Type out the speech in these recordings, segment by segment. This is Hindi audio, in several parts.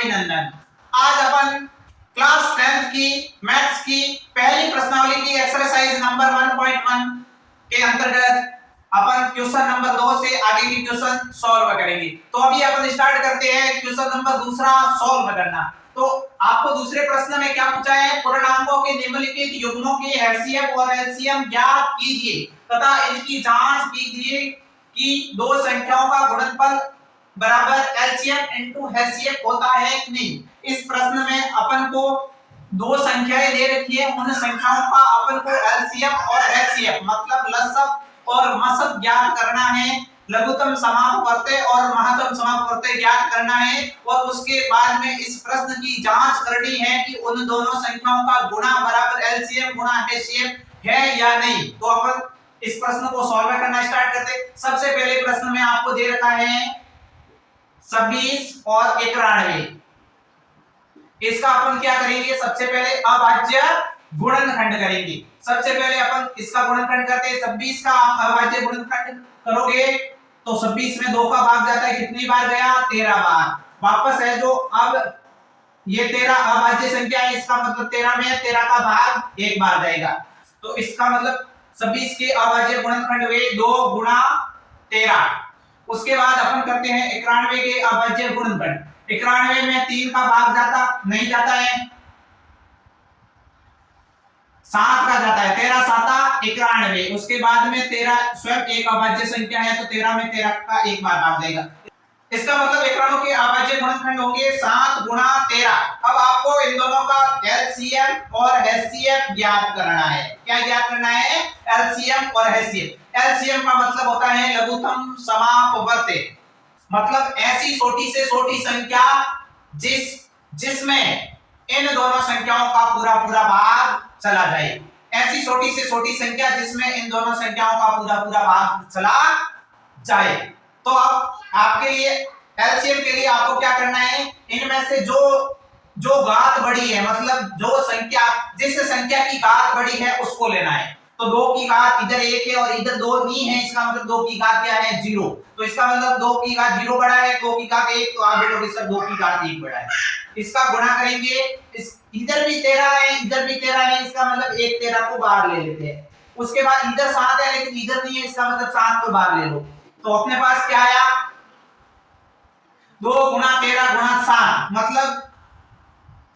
अभिनंदन। आज अपन क्लास 10th की मैथ्स की पहली प्रश्नावली की एक्सरसाइज नंबर 1.1 के अंतर्गत अपन क्वेश्चन नंबर 2 से आगे की क्वेश्चन सॉल्व करेंगे। तो अभी अपन स्टार्ट करते हैं क्वेश्चन नंबर दूसरा सॉल्व करना। तो आपको दूसरे प्रश्न में क्या पूछा है, पूर्णांकों के निम्नलिखित युग्मों के एचसीएफ और एलसीएम ज्ञात कीजिए तथा इनकी जांच कीजिए कि दो संख्याओं का गुणनफल बराबर एलसीएम इनटू एचसीएफ होता है कि नहीं। इस प्रश्न में अपन को दो संख्याएं दे रखी है, उन संख्याओं का अपन को एलसीएम और एचसीएफ मतलब लसक और मसक ज्ञात करना है, लघुत्तम समापवर्त्य और महत्तम समापवर्त्य ज्ञात करना है और उसके बाद में इस प्रश्न की जांच करनी है कि उन दोनों संख्याओं का गुणा बराबर एलसीएम गुणा एचसीएफ है या नहीं। तो अपन इस प्रश्न को सॉल्व करना स्टार्ट करते हैं। सबसे पहले प्रश्न में आपको दे रखा है 26 और 91। इसका अपन क्या करेंगे, सबसे पहले अभाज्य गुणनखंड करेंगे। सबसे पहले अपन इसका गुणनखंड करते हैं। 26 का अभाज्य गुणनखंड करोगे तो 26 में 2 का भाग जाता है, कितनी बार गया, 13 बार। वापस है जो अब ये 13 अभाज्य संख्या है, इसका मतलब 13 में 13 का भाग 1 बार जाएगा। तो इसका मतलब 26 के अभाज्य गुणनखंड हुए 2 गुणा 13। उसके बाद अपन करते हैं 91 के अभाज्य गुणनखंड। 91 में 3 का भाग जाता नहीं जाता है, 7 का जाता है, 13 साता 91। उसके बाद में 13 स्वयं एक अभाज्य संख्या है तो 13 में 13 का एक बार भाग देगा। इसका मतलब 91 के अभाज्य गुणनखंड होंगे 7 गुणा 13। अब आपको इन दोनों का एलसीएम और एचसीएफ ज्ञात करना है। क्या ज्ञात करना है, एलसीएम और एचसीएफ। एलसीएम का मतलब होता है लघुत्तम समापवर्त्य, मतलब ऐसी छोटी से छोटी संख्या जिसमें इन दोनों संख्याओं का पूरा पूरा भाग चला जाए। ऐसी छोटी से छोटी संख्या जिसमें इन दोनों संख्याओं का पूरा पूरा भाग चला जाए। तो अब आपके लिए एलसीएम के लिए आपको क्या करना है, इनमें से जो घात बड़ी है, मतलब जो संख्या जिस संख्या की घात बड़ी है उसको लेना है। तो 2 की घात इधर 1 है और इधर 2 नहीं है, इसका मतलब 2 की घात क्या है, 0। तो इसका मतलब 2 की घात 0 बड़ा है, 2 की घात 1, तो आप देखोगे सर 2 की घात 1 बड़ा है। इसका गुणा करेंगे, इस इधर भी 13 है, इधर भी 13 है, इसका मतलब एक 13 को बाहर ले लेते हैं। उसके बाद इधर 7 है लेकिन इधर नहीं है, इसका मतलब 7 को बाहर ले लो। तो अपने पास क्या आया, 2 गुणा 13 गुणा 7 मतलब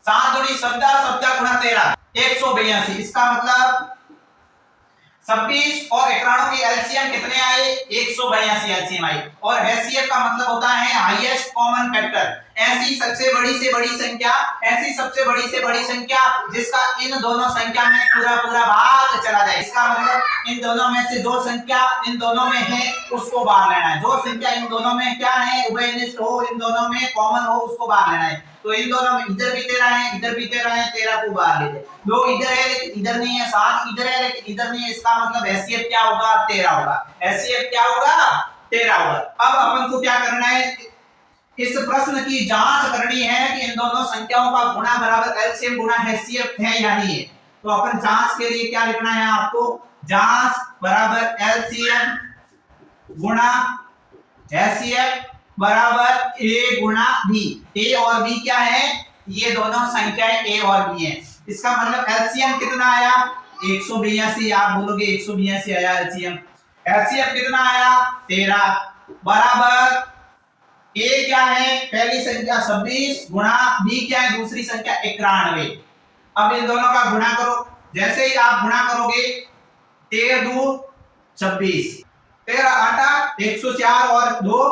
7 दूनी 17, 17 गुणा 13 182। इसका मतलब 26 और 91 की एलसीएम कितने आए, 182 एलसीएम आई। और एचसीएफ का मतलब होता है हाईएस्ट कॉमन फैक्टर, ऐसी सबसे बड़ी से बड़ी संख्या, ऐसी सबसे बड़ी से बड़ी संख्या जिसका इन दोनों संख्या में पूरा पूरा भाग चला जाए। इसका मतलब इन दोनों में से जो संख्या इन दोनों में है उसको बाहर लेना है। जो संख्या इन दोनों में क्या है, उभयनिष्ठ हो, इन दोनों में कॉमन हो, उसको बाहर लेना है। तो इन दोनों में इधर भी 13 है, इधर भी 13 है, 13 को बाहर ले लेते। 2 इधर है लेकिन इधर नहीं है, 7 इधर है लेकिन इधर नहीं है, इसका मतलब एचसीएफ क्या होगा, 13 होगा। एचसीएफ क्या होगा, 13 होगा। अब अपन को क्या करना है, इस प्रश्न की जांच करनी है कि इन दोनों संख्याओं का गुणा बराबर एलसीएम गुणा एचसीएफ है या नहीं है। तो अपन जांच के लिए क्या लिखना है आपको, जांच बराबर एलसीएम गुणा एचसीएफ बराबर ए गुणा बी। ए और बी क्या है, ये दोनों संख्याएं ए और बी हैं। इसका मतलब एलसीएम कितना आया, 182। आप बोलोगे 182 आया एलसीएम। एचसीएफ कितना आया, 13 बराबर ए क्या है, पहली संख्या 26 गुणा बी क्या है, दूसरी संख्या 91। अब इन दोनों का गुणा करो। जैसे ही आप गुणा करोगे 13 2 26, 13 8 104 और 2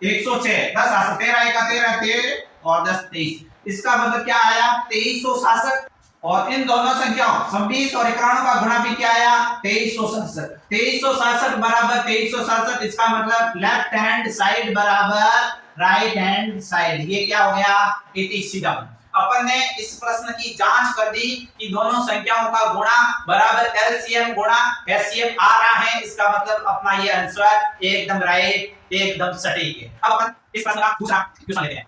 106, 10 आ 13 1 13 और 10 23। इसका मतलब क्या आया, 2367। और इन दोनों संख्याओं 26 और 91 का गुणा भी क्या आया, 2367। 2367 बराबर 2367, इसका मतलब लेफ्ट हैंड साइड बराबर राइट हैंड साइड। ये क्या हो गया, इतिसिदम। अपन ने इस प्रश्न की जांच कर दी कि दोनों संख्याओं का गुणा बराबर एलसीएम गुणा एचसीएफ आ रहा है। इसका मतलब अपना ये आंसर एकदम राइट, एकदम सटीक है। अब अपन इस प्रश्न का दूसरा क्वेश्चन लेते हैं।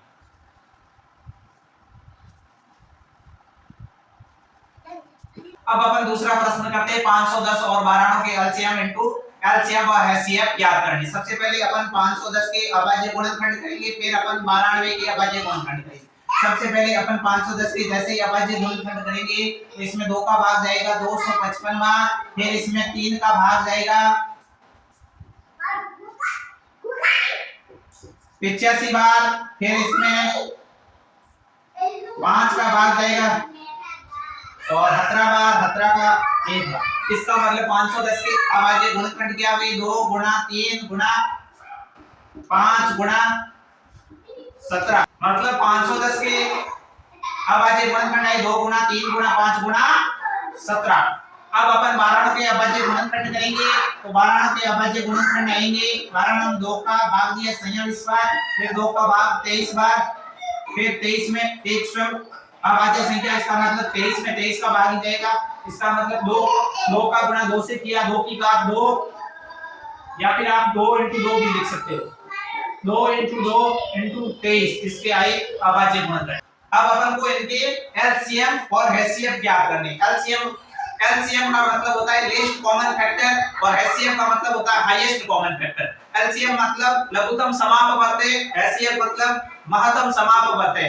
अब अपन दूसरा प्रश्न करते हैं 510 और 92 के एलसीएम इनटू एलसीएम और एचसीएफ ज्ञात करनी। सबसे पहले अपन 510 के अभाज्य गुणनखंड करेंगे, फिर अपन 92 के अभाज्य गुणनखंड करेंगे। सबसे पहले अपन 510 के जैसे ही अभाज्य गुणनखंड करेंगे तो इसमें 2 का भाग जाएगा 255 बार, फिर इसमें 3 का भाग जाएगा 85 बार, फिर इसमें 5 का भाग जाएगा और 17 का 1 बार। इसका मतलब 510 के अभाज्य गुणनखंड क्या हुए 2 गुणा 3 गुणा 5 गुणा 17, मतलब 510 के अभाज्य गुणनखंड है 2 गुणा 3 गुणा 5 गुणा 17। अब अपन 12 के अभाज्य गुणनखंड करेंगे तो 12 के अभाज्य गुणनखंड आएंगे 12 2 का भाग दिया 47 बार, फिर 2 का भाग 23 बार, फिर 23 में 100 अभाज्य संख्या, इसका मतलब 23 में 23 का भाग ही जाएगा, इसका मतलब 2 का गुणा 2 से किया 2 की घात 2, या फिर आप 2 × 2 भी लिख सकते हो, 2 × 2 × 23 इसके आए अभाज्य गुणनखंड। अब अपन को इनके एलसीएम और एचसीएफ ज्ञात करने। एलसीएम का मतलब होता है लीस्ट कॉमन फैक्टर और एचसीएफ का मतलब होता है हाईएस्ट कॉमन फैक्टर। एलसीएम मतलब लघुत्तम समापवर्त्य, एचसीएफ मतलब महत्तम समापवर्त्य।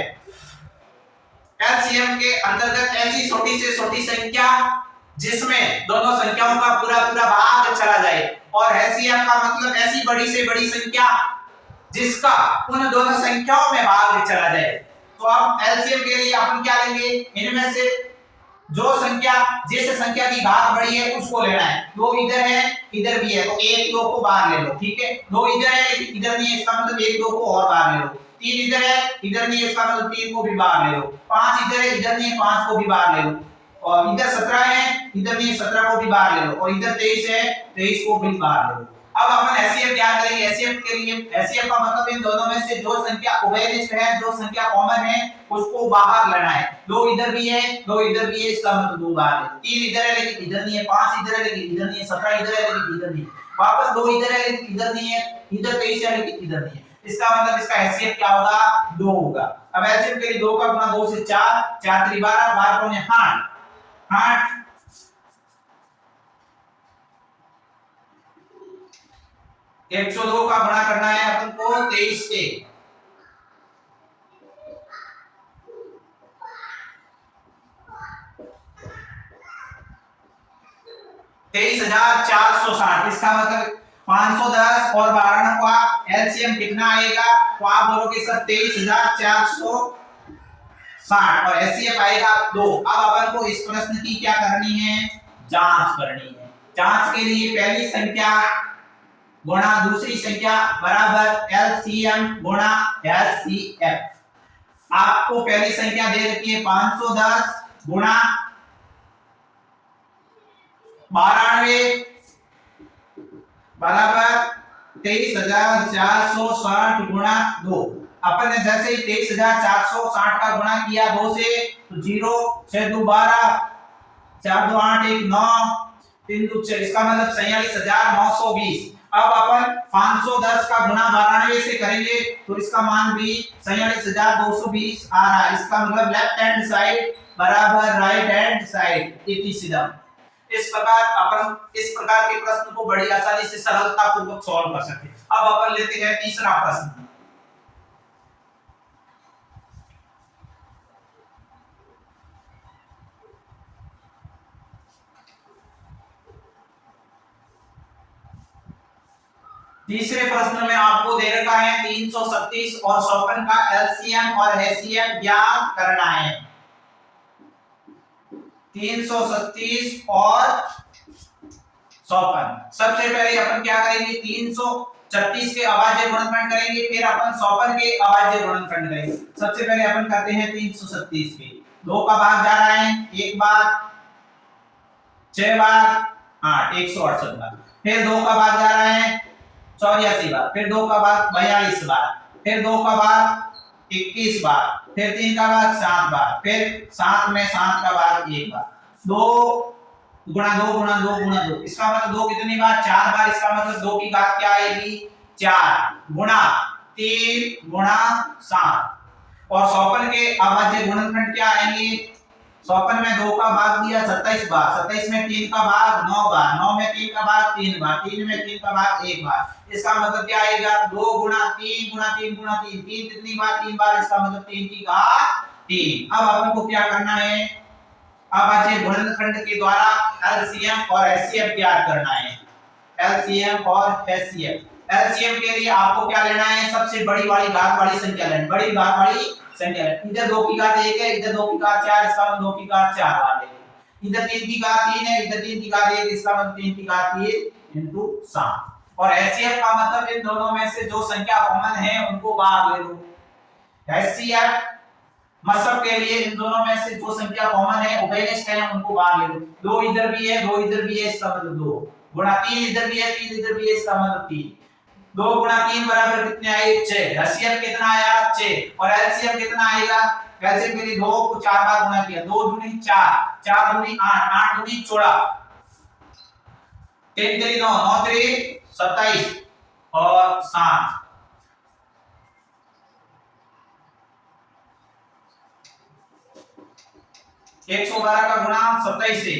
एलसीएम के अंतर्गत ऐसी छोटी से छोटी संख्या जिसमें दोनों संख्याओं का पूरा भाग चला जाए, और एचसीएफ का मतलब ऐसी बड़ी से बड़ी संख्या जिसका उन दोनों संख्याओं में भाग चला जाए। तो अब एलसीएम के लिए अपन क्या लेंगे, इनमें से जो संख्या जिस संख्या की घात बड़ी है उसको लेना है। 2 इधर है इधर भी है तो 1 2 को बाहर ले लो, ठीक है। 2 इधर है लेकिन इधर नहीं है, इसका मतलब 1 2 को और बाहर ले लो। 3 इधर है इधर नहीं है, इसका मतलब 3 को भी बाहर ले लो। 5 इधर है इधर नहीं है, 5 को भी बाहर ले लो। और इधर 17 है इधर नहीं है, 17 को भी बाहर ले लो। और इधर 23 है 23 को भी बाहर ले लो। अब अपन एचसीएफ क्या करेंगे, एचसीएफ के लिए एचसीएफ का मतलब इन दोनों में से जो संख्या उभयनिष्ठ है, जो संख्या कॉमन है उसको बाहर लेना है। 2 इधर भी है 2 इधर भी है, इसका मतलब 2 बाहर है। 3 इधर है लेकिन इधर नहीं है, 5 इधर है लेकिन इधर नहीं है, 17 इधर है लेकिन इधर नहीं है, वापस 2 इधर है लेकिन इधर नहीं है, इधर 23 है लेकिन इधर नहीं है, इसका मतलब इसका एचसीएफ क्या होगा 2 होगा। अब एचसीएफ के लिए 2 का गुणा 2 से 4 4 3 12 12 पौने 8 102 का गुणा करना है अपन को 23 से। 23,460, इसका मतलब 510 और 12 का एलसीएम कितना आएगा, तो आप बोलोगे सर 23,460 और एचसीएफ आएगा 2। अब अपन को इस प्रश्न की क्या करनी है, जांच करनी है। जांच के लिए पहली संख्या गुणा दूसरी संख्या बराबर एलसीएम गुणा एचसीएफ। आपको पहली संख्या दे रखी है 510 गुणा 92 बराबर 23,460 गुणा 2। अपन ने जैसे ही 23,460 का गुणा किया 2 से तो 0 6 2 12 4 2 8 1 9 3 2 6, इसका मतलब 46,920। अब अपन 510 का गुणा 92 से करेंगे तो इसका मान भी 46,220 आ रहा है। इसका मतलब लेफ्ट हैंड साइड बराबर राइट हैंड साइड इतिसिदम। इस प्रकार के प्रश्न को बड़ी आसानी से सरलता पूर्वक सॉल्व कर सकते हैं। अब अपन लेते हैं तीसरा प्रश्न। तीसरे प्रश्न में आपको दे रखा है 337 और 54 का एलसीएम और एचसीएफ ज्ञात करना है। 337 और 54, सबसे पहले अपन क्या करेंगे 336 के अभाज्य गुणनखंड करेंगे, फिर अपन 54 के अभाज्य गुणनखंड करेंगे। सबसे पहले अपन करते हैं 337 के। 2 का भाग जा रहा है 1 बार 6 बार 8 168 बार, फिर 2 का भाग जा रहा है 84 बार, फिर 2 का भाग 42 बार, फिर 2 का भाग 21 बार, फिर 3 का भाग 7 बार, फिर 7 में 7 का भाग 1 बार। 2 गुणा 2 गुणा 2 गुणा 2, इसका मतलब 2 कितनी बार 4 बार, इसका मतलब 2 की घात क्या आएगी 4 गुणा 3 गुणा 7। और 54 के अभाज्य गुणनखंड क्या आएंगे, 54 में 2 का भाग दिया 27 बार, 27 में 3 का भाग 9 बार, 9 में 3 का भाग 3 बार, 3 में 3 का भाग 1 बार। इसका मतलब क्या आएगा 2 गुणा 3 गुणा 3 गुणा 3, 3 कितनी बार 3 बार, इसका मतलब 3 की घात 3। अब अपन को क्या करना है, अभाज्य गुणनखंड के द्वारा एलसीएम और एचसीएफ ज्ञात करना है। एलसीएम और एचसीएफ, एलसीएम के लिए आपको क्या लेना है, सबसे बड़ी वाली घात वाली संख्या लेनी, बड़ी घात वाली संख्या लेनी। इधर 2 की घात 1 है, इधर 2 की घात 4, इसका मतलब 2 की घात 4 वाले, इधर 3 की घात 3 है, इधर 3 की घात 1, इसका मतलब 3 की घात 3 into 7। और एचसीएफ का मतलब इन दोनों में से जो संख्या कॉमन है उनको भाग ले लो। एचसीएफ मतलब के लिए इन दोनों में से जो संख्या कॉमन है उभयनिष्ठ है उनको भाग ले लो। 2 इधर भी है, 2 इधर भी है, इसका मतलब 2 गुणा 3 इधर भी है, 3 इधर भी है, इसका मतलब 3। 2 गुणा 3 बराबर कितने आए, 6। एचसीएफ कितना आया, 6। और एलसीएम कितना आएगा, एलसीएम के लिए 2 को 4 बार गुणा किया, 2 दूनी 4, 4 दूनी 8, 8 दूनी 14, 3 3 9, 9 3 27 और 7। 112 का गुणा 27 से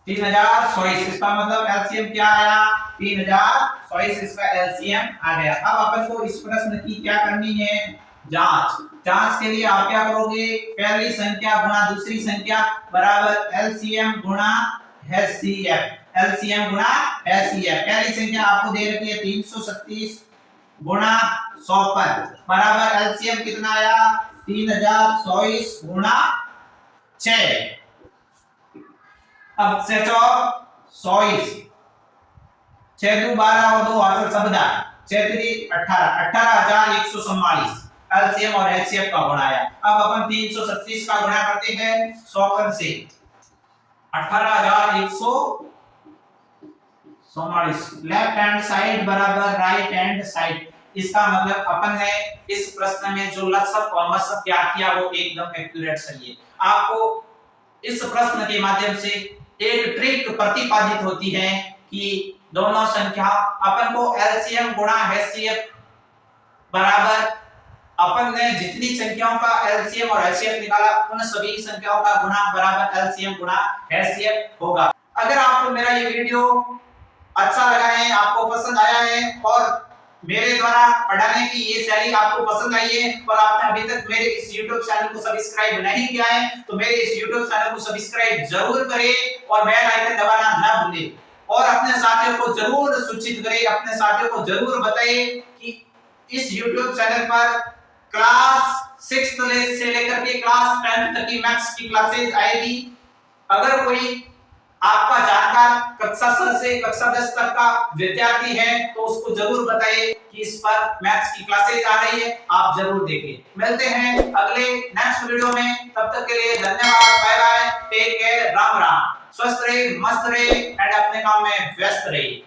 3024, इसका मतलब एलसीएम क्या आया, 3024, इसका एलसीएम आ गया। अब अपन को इस प्रश्न की क्या करनी है, जांच। जांच के लिए आप क्या करोगे, पहली संख्या गुणा दूसरी संख्या बराबर एलसीएम गुणा एचसीएफ, एलसीएम गुणा एचसीएफ। पहली संख्या आपको दे रखी है 336 गुणा 100 बराबर एलसीएम कितना आया, 3024 गुणा 6। अब 624, 6 2 12 और 2 हाथ 17, 6 3 18, 18144 एलसीएम और एचसीएफ का गुणा आया। अब अपन 336 का गुणा करते हैं 100 से, 18144 लेफ्ट हैंड साइड बराबर राइट हैंड साइड। इसका मतलब अपन ने इस प्रश्न में जो लसक और मसक क्या किया वो एकदम एक्यूरेट सही है। आपको इस प्रश्न के माध्यम से एक ट्रिक प्रतिपादित होती है कि दोनों संख्या अपन को एलसीएम गुणा एचसीएफ बराबर, अपन ने जितनी संख्याओं का एलसीएम और एचसीएफ निकाला उन सभी संख्याओं का गुणा बराबर एलसीएम गुणा एचसीएफ होगा। अगर आपको मेरा ये वीडियो अच्छा लगा है, आपको पसंद आया है और मेरे द्वारा पढ़ाने की ये शैली आपको पसंद आई है और आपने अभी तक मेरे इस YouTube चैनल को सब्सक्राइब नहीं किया है तो मेरे इस YouTube चैनल को सब्सक्राइब जरूर करें और बेल आइकन दबाना ना भूलें और अपने साथियों को जरूर सूचित करें, अपने साथियों को जरूर बताएं कि इस YouTube चैनल पर क्लास 6th से लेकर के क्लास 10th तक की मैथ्स की क्लासेस आएगी। अगर कोई आपका जानकार कक्षा 7 से कक्षा 10 तक का विद्यार्थी है तो उसको जरूर बताइए कि इस पर मैथ्स की क्लासेस आ रही है, आप जरूर देखें। मिलते हैं अगले नेक्स्ट वीडियो में, तब तक के लिए धन्यवाद, bye bye, take care, Ram Ram. स्वस्थ रहे, मस्त रहे एंड अपने काम में व्यस्त रहे।